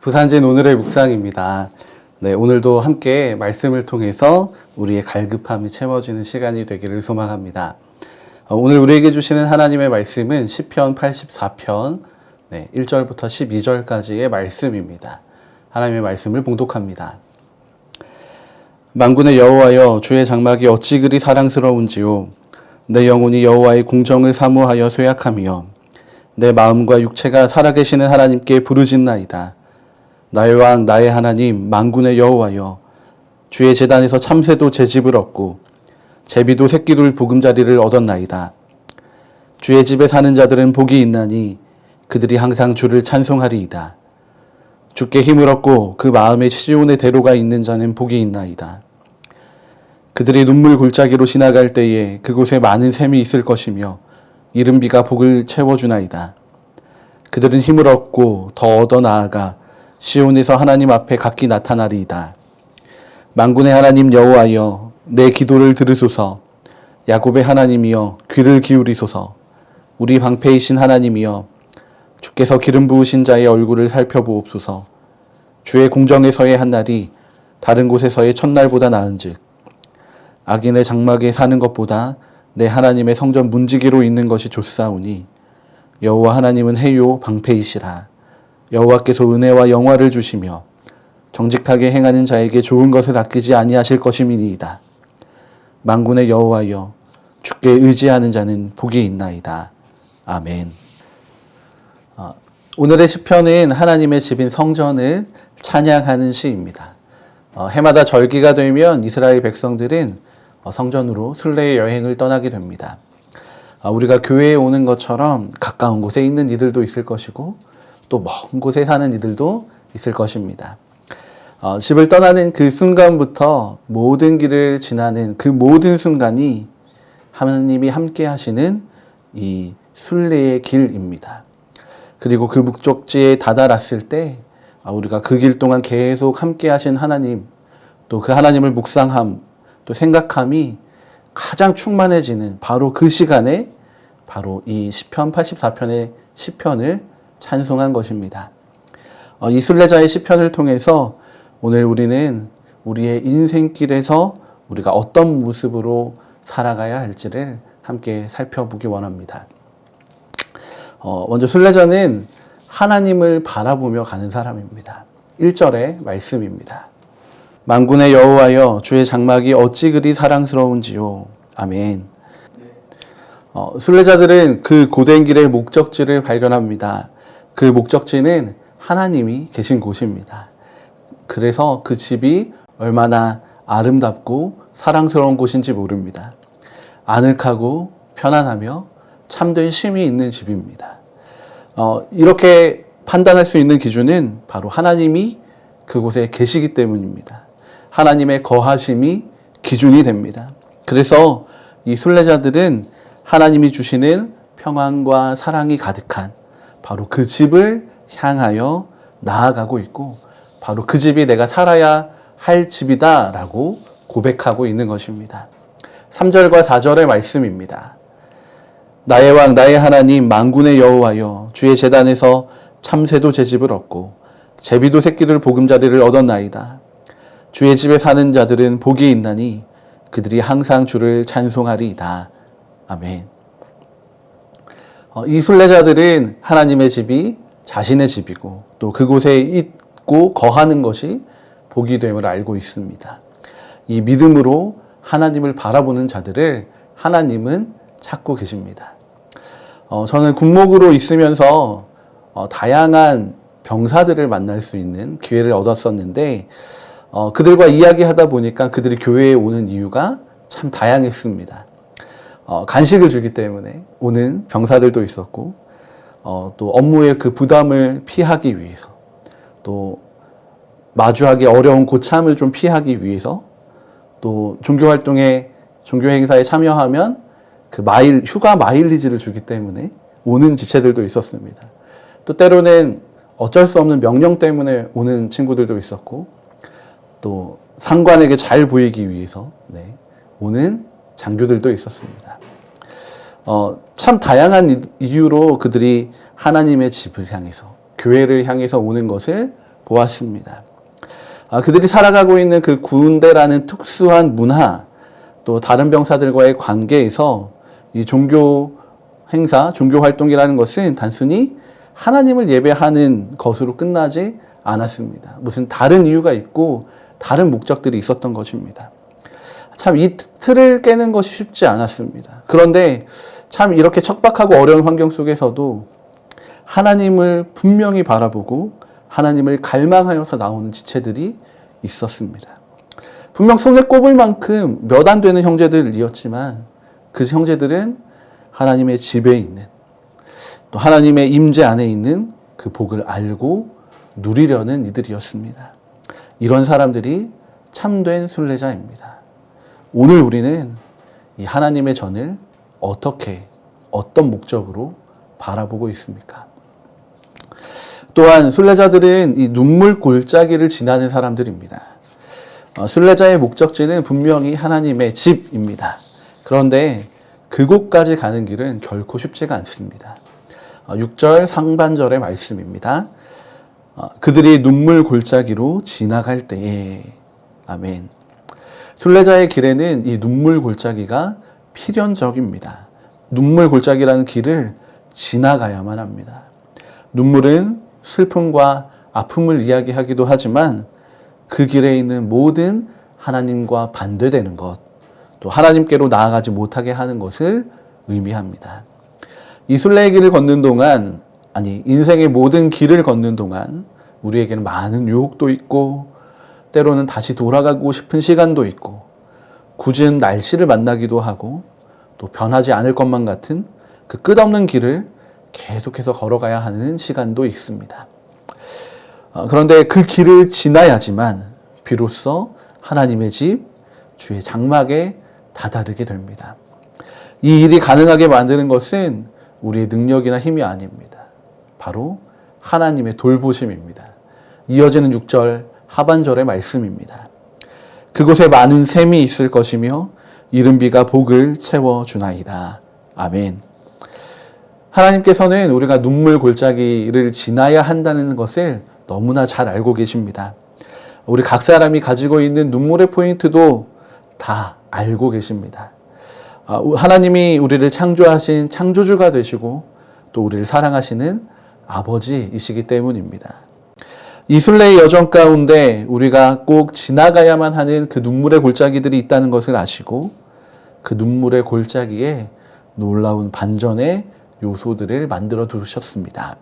부산진 오늘의 묵상입니다. 네, 오늘도 함께 말씀을 통해서 우리의 갈급함이 채워지는 시간이 되기를 소망합니다. 오늘 우리에게 주시는 하나님의 말씀은 시편 84편 1절부터 12절까지의 말씀입니다. 하나님의 말씀을 봉독합니다. 만군의 여호와여, 주의 장막이 어찌 그리 사랑스러운지요. 내 영혼이 여호와의 공정을 사모하여 쇠약하며 내 마음과 육체가 살아계시는 하나님께 부르짖나이다. 나의 왕 나의 하나님 만군의 여호와여, 주의 제단에서 참새도 제 집을 얻고 제비도 새끼둘 보금자리를 얻었나이다. 주의 집에 사는 자들은 복이 있나니 그들이 항상 주를 찬송하리이다. 주께 힘을 얻고 그 마음에 시온의 대로가 있는 자는 복이 있나이다. 그들이 눈물 골짜기로 지나갈 때에 그곳에 많은 샘이 있을 것이며 이른 비가 복을 채워주나이다. 그들은 힘을 얻고 더 얻어 나아가 시온에서 하나님 앞에 각기 나타나리이다. 만군의 하나님 여호와여, 내 기도를 들으소서. 야곱의 하나님이여, 귀를 기울이소서. 우리 방패이신 하나님이여, 주께서 기름 부으신 자의 얼굴을 살펴보옵소서. 주의 공정에서의 한 날이 다른 곳에서의 첫날보다 나은즉 악인의 장막에 사는 것보다 내 하나님의 성전 문지기로 있는 것이 좋사오니 여호와 하나님은 해요 방패이시라. 여호와께서 은혜와 영화를 주시며 정직하게 행하는 자에게 좋은 것을 아끼지 아니하실 것임이니이다. 만군의 여호와여, 주께 의지하는 자는 복이 있나이다. 아멘. 오늘의 시편은 하나님의 집인 성전을 찬양하는 시입니다. 해마다 절기가 되면 이스라엘 백성들은 성전으로 순례의 여행을 떠나게 됩니다. 우리가 교회에 오는 것처럼 가까운 곳에 있는 이들도 있을 것이고 또 먼 곳에 사는 이들도 있을 것입니다. 집을 떠나는 그 순간부터 모든 길을 지나는 그 모든 순간이 하나님이 함께 하시는 이 순례의 길입니다. 그리고 그 목적지에 다다랐을 때 우리가 그 길 동안 계속 함께 하신 하나님, 또 그 하나님을 묵상함, 또 생각함이 가장 충만해지는 바로 그 시간에 바로 이 시편 84편의 시편을 찬송한 것입니다. 이 순례자의 시편을 통해서 오늘 우리는 우리의 인생길에서 우리가 어떤 모습으로 살아가야 할지를 함께 살펴보기 원합니다. 먼저 순례자는 하나님을 바라보며 가는 사람입니다. 1절의 말씀입니다. 만군의 여호와여, 주의 장막이 어찌 그리 사랑스러운지요. 아멘. 순례자들은 그 고된 길의 목적지를 발견합니다. 그 목적지는 하나님이 계신 곳입니다. 그래서 그 집이 얼마나 아름답고 사랑스러운 곳인지 모릅니다. 아늑하고 편안하며 참된 쉼이 있는 집입니다. 이렇게 판단할 수 있는 기준은 바로 하나님이 그곳에 계시기 때문입니다. 하나님의 거하심이 기준이 됩니다. 그래서 이 순례자들은 하나님이 주시는 평안과 사랑이 가득한 바로 그 집을 향하여 나아가고 있고 바로 그 집이 내가 살아야 할 집이다 라고 고백하고 있는 것입니다. 3절과 4절의 말씀입니다. 나의 왕 나의 하나님 만군의 여호와여, 주의 제단에서 참새도 제 집을 얻고 제비도 새끼들 보금자리를 얻었나이다. 주의 집에 사는 자들은 복이 있나니 그들이 항상 주를 찬송하리이다. 아멘. 이 순례자들은 하나님의 집이 자신의 집이고 또 그곳에 있고 거하는 것이 복이 됨을 알고 있습니다. 이 믿음으로 하나님을 바라보는 자들을 하나님은 찾고 계십니다. 저는 군목으로 있으면서 다양한 병사들을 만날 수 있는 기회를 얻었었는데 그들과 이야기하다 보니까 그들이 교회에 오는 이유가 참 다양했습니다. 간식을 주기 때문에 오는 병사들도 있었고 또 업무의 그 부담을 피하기 위해서 또 마주하기 어려운 고참을 좀 피하기 위해서 또 종교 행사에 참여하면 그 휴가 마일리지를 주기 때문에 오는 지체들도 있었습니다. 또 때로는 어쩔 수 없는 명령 때문에 오는 친구들도 있었고 또 상관에게 잘 보이기 위해서 오는 장교들도 있었습니다. 참 다양한 이유로 그들이 하나님의 집을 향해서, 교회를 향해서 오는 것을 보았습니다. 그들이 살아가고 있는 그 군대라는 특수한 문화, 또 다른 병사들과의 관계에서 이 종교 행사, 종교 활동이라는 것은 단순히 하나님을 예배하는 것으로 끝나지 않았습니다. 무슨 다른 이유가 있고 다른 목적들이 있었던 것입니다. 참 이 틀을 깨는 것이 쉽지 않았습니다. 그런데 참 이렇게 척박하고 어려운 환경 속에서도 하나님을 분명히 바라보고 하나님을 갈망하여서 나오는 지체들이 있었습니다. 분명 손에 꼽을 만큼 몇 안 되는 형제들이었지만 그 형제들은 하나님의 집에 있는, 또 하나님의 임재 안에 있는 그 복을 알고 누리려는 이들이었습니다. 이런 사람들이 참된 순례자입니다. 오늘 우리는 이 하나님의 전을 어떤 목적으로 바라보고 있습니까? 또한 순례자들은 이 눈물 골짜기를 지나는 사람들입니다. 순례자의 목적지는 분명히 하나님의 집입니다. 그런데 그곳까지 가는 길은 결코 쉽지가 않습니다. 6절 상반절의 말씀입니다. 그들이 눈물 골짜기로 지나갈 때에, 아멘. 순례자의 길에는 이 눈물 골짜기가 필연적입니다. 눈물 골짜기라는 길을 지나가야만 합니다. 눈물은 슬픔과 아픔을 이야기하기도 하지만 그 길에 있는 모든 하나님과 반대되는 것, 또 하나님께로 나아가지 못하게 하는 것을 의미합니다. 이 순례의 길을 걷는 동안, 인생의 모든 길을 걷는 동안 우리에게는 많은 유혹도 있고 때로는 다시 돌아가고 싶은 시간도 있고 굳은 날씨를 만나기도 하고 또 변하지 않을 것만 같은 그 끝없는 길을 계속해서 걸어가야 하는 시간도 있습니다. 그런데 그 길을 지나야지만 비로소 하나님의 집, 주의 장막에 다다르게 됩니다. 이 일이 가능하게 만드는 것은 우리의 능력이나 힘이 아닙니다. 바로 하나님의 돌보심입니다. 이어지는 6절 하반절의 말씀입니다. 그곳에 많은 샘이 있을 것이며 이른 비가 복을 채워주나이다. 아멘. 하나님께서는 우리가 눈물 골짜기를 지나야 한다는 것을 너무나 잘 알고 계십니다. 우리 각 사람이 가지고 있는 눈물의 포인트도 다 알고 계십니다. 하나님이 우리를 창조하신 창조주가 되시고 또 우리를 사랑하시는 아버지이시기 때문입니다. 이 순례의 여정 가운데 우리가 꼭 지나가야만 하는 그 눈물의 골짜기들이 있다는 것을 아시고 그 눈물의 골짜기에 놀라운 반전의 요소들을 만들어 두셨습니다.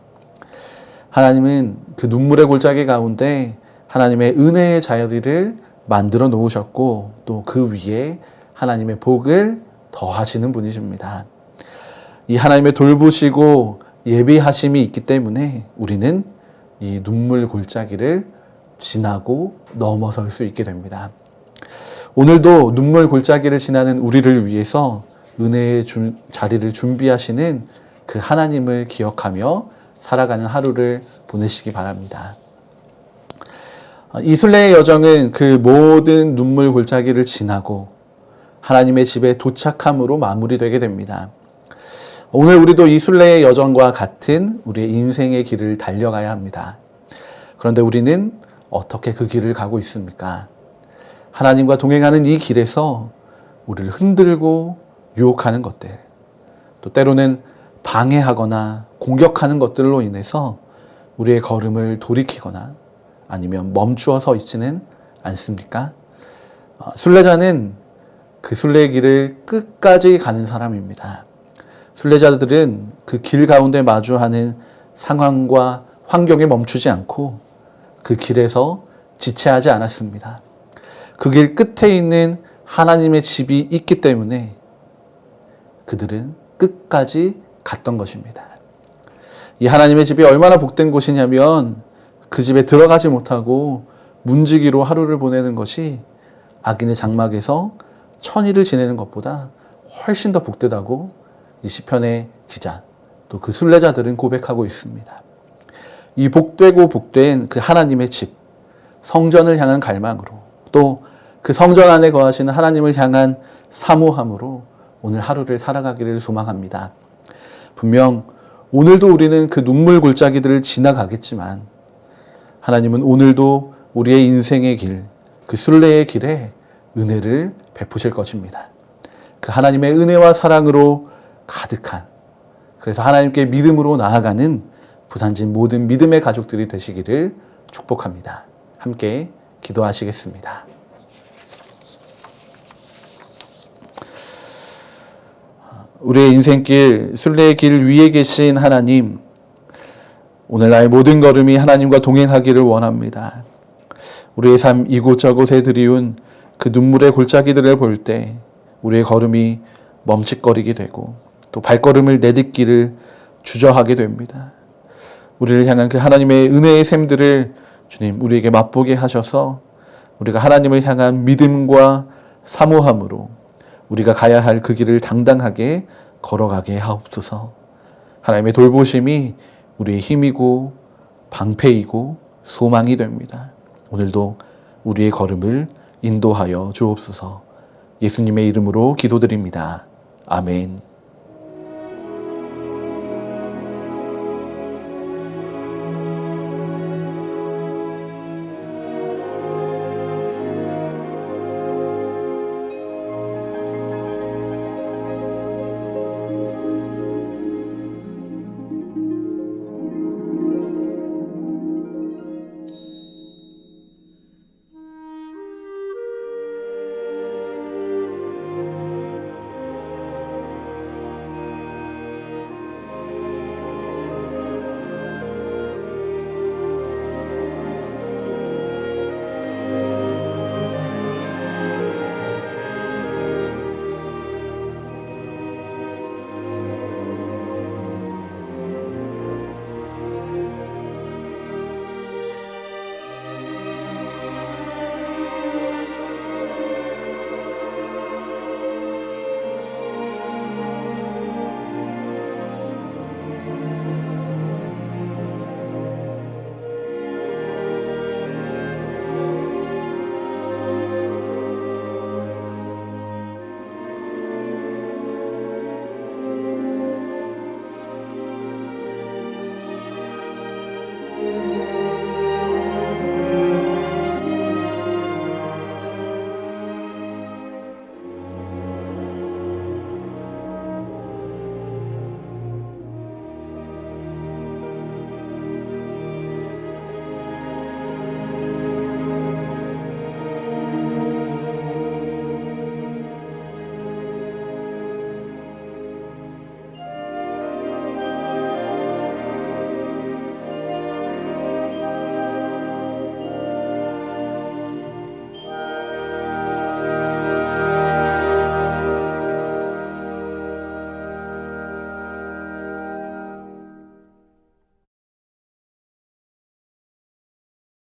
하나님은 그 눈물의 골짜기 가운데 하나님의 은혜의 자리를 만들어 놓으셨고 또 그 위에 하나님의 복을 더하시는 분이십니다. 이 하나님의 돌보시고 예비하심이 있기 때문에 우리는 이 눈물 골짜기를 지나고 넘어설 수 있게 됩니다. 오늘도 눈물 골짜기를 지나는 우리를 위해서 은혜의 자리를 준비하시는 그 하나님을 기억하며 살아가는 하루를 보내시기 바랍니다. 이 순례의 여정은 그 모든 눈물 골짜기를 지나고 하나님의 집에 도착함으로 마무리되게 됩니다. 오늘 우리도 이 순례의 여정과 같은 우리의 인생의 길을 달려가야 합니다. 그런데 우리는 어떻게 그 길을 가고 있습니까? 하나님과 동행하는 이 길에서 우리를 흔들고 유혹하는 것들, 또 때로는 방해하거나 공격하는 것들로 인해서 우리의 걸음을 돌이키거나 아니면 멈추어 서 있지는 않습니까? 순례자는 그 순례의 길을 끝까지 가는 사람입니다. 순례자들은 그 길 가운데 마주하는 상황과 환경에 멈추지 않고 그 길에서 지체하지 않았습니다. 그 길 끝에 있는 하나님의 집이 있기 때문에 그들은 끝까지 갔던 것입니다. 이 하나님의 집이 얼마나 복된 곳이냐면 그 집에 들어가지 못하고 문지기로 하루를 보내는 것이 악인의 장막에서 천일을 지내는 것보다 훨씬 더 복되다고 이 시편의 기자 또 그 순례자들은 고백하고 있습니다. 이 복되고 복된 그 하나님의 집, 성전을 향한 갈망으로 또 그 성전 안에 거하시는 하나님을 향한 사모함으로 오늘 하루를 살아가기를 소망합니다. 분명 오늘도 우리는 그 눈물 골짜기들을 지나가겠지만 하나님은 오늘도 우리의 인생의 길, 그 순례의 길에 은혜를 베푸실 것입니다. 그 하나님의 은혜와 사랑으로 가득한, 그래서 하나님께 믿음으로 나아가는 부산진 모든 믿음의 가족들이 되시기를 축복합니다. 함께 기도하시겠습니다. 우리의 인생길, 순례의 길 위에 계신 하나님, 오늘 나의 모든 걸음이 하나님과 동행하기를 원합니다. 우리의 삶 이곳저곳에 들이운 그 눈물의 골짜기들을 볼 때 우리의 걸음이 멈칫거리게 되고 또 발걸음을 내딛기를 주저하게 됩니다. 우리를 향한 그 하나님의 은혜의 샘들을 주님 우리에게 맛보게 하셔서 우리가 하나님을 향한 믿음과 사모함으로 우리가 가야 할 그 길을 당당하게 걸어가게 하옵소서. 하나님의 돌보심이 우리의 힘이고 방패이고 소망이 됩니다. 오늘도 우리의 걸음을 인도하여 주옵소서. 예수님의 이름으로 기도드립니다. 아멘.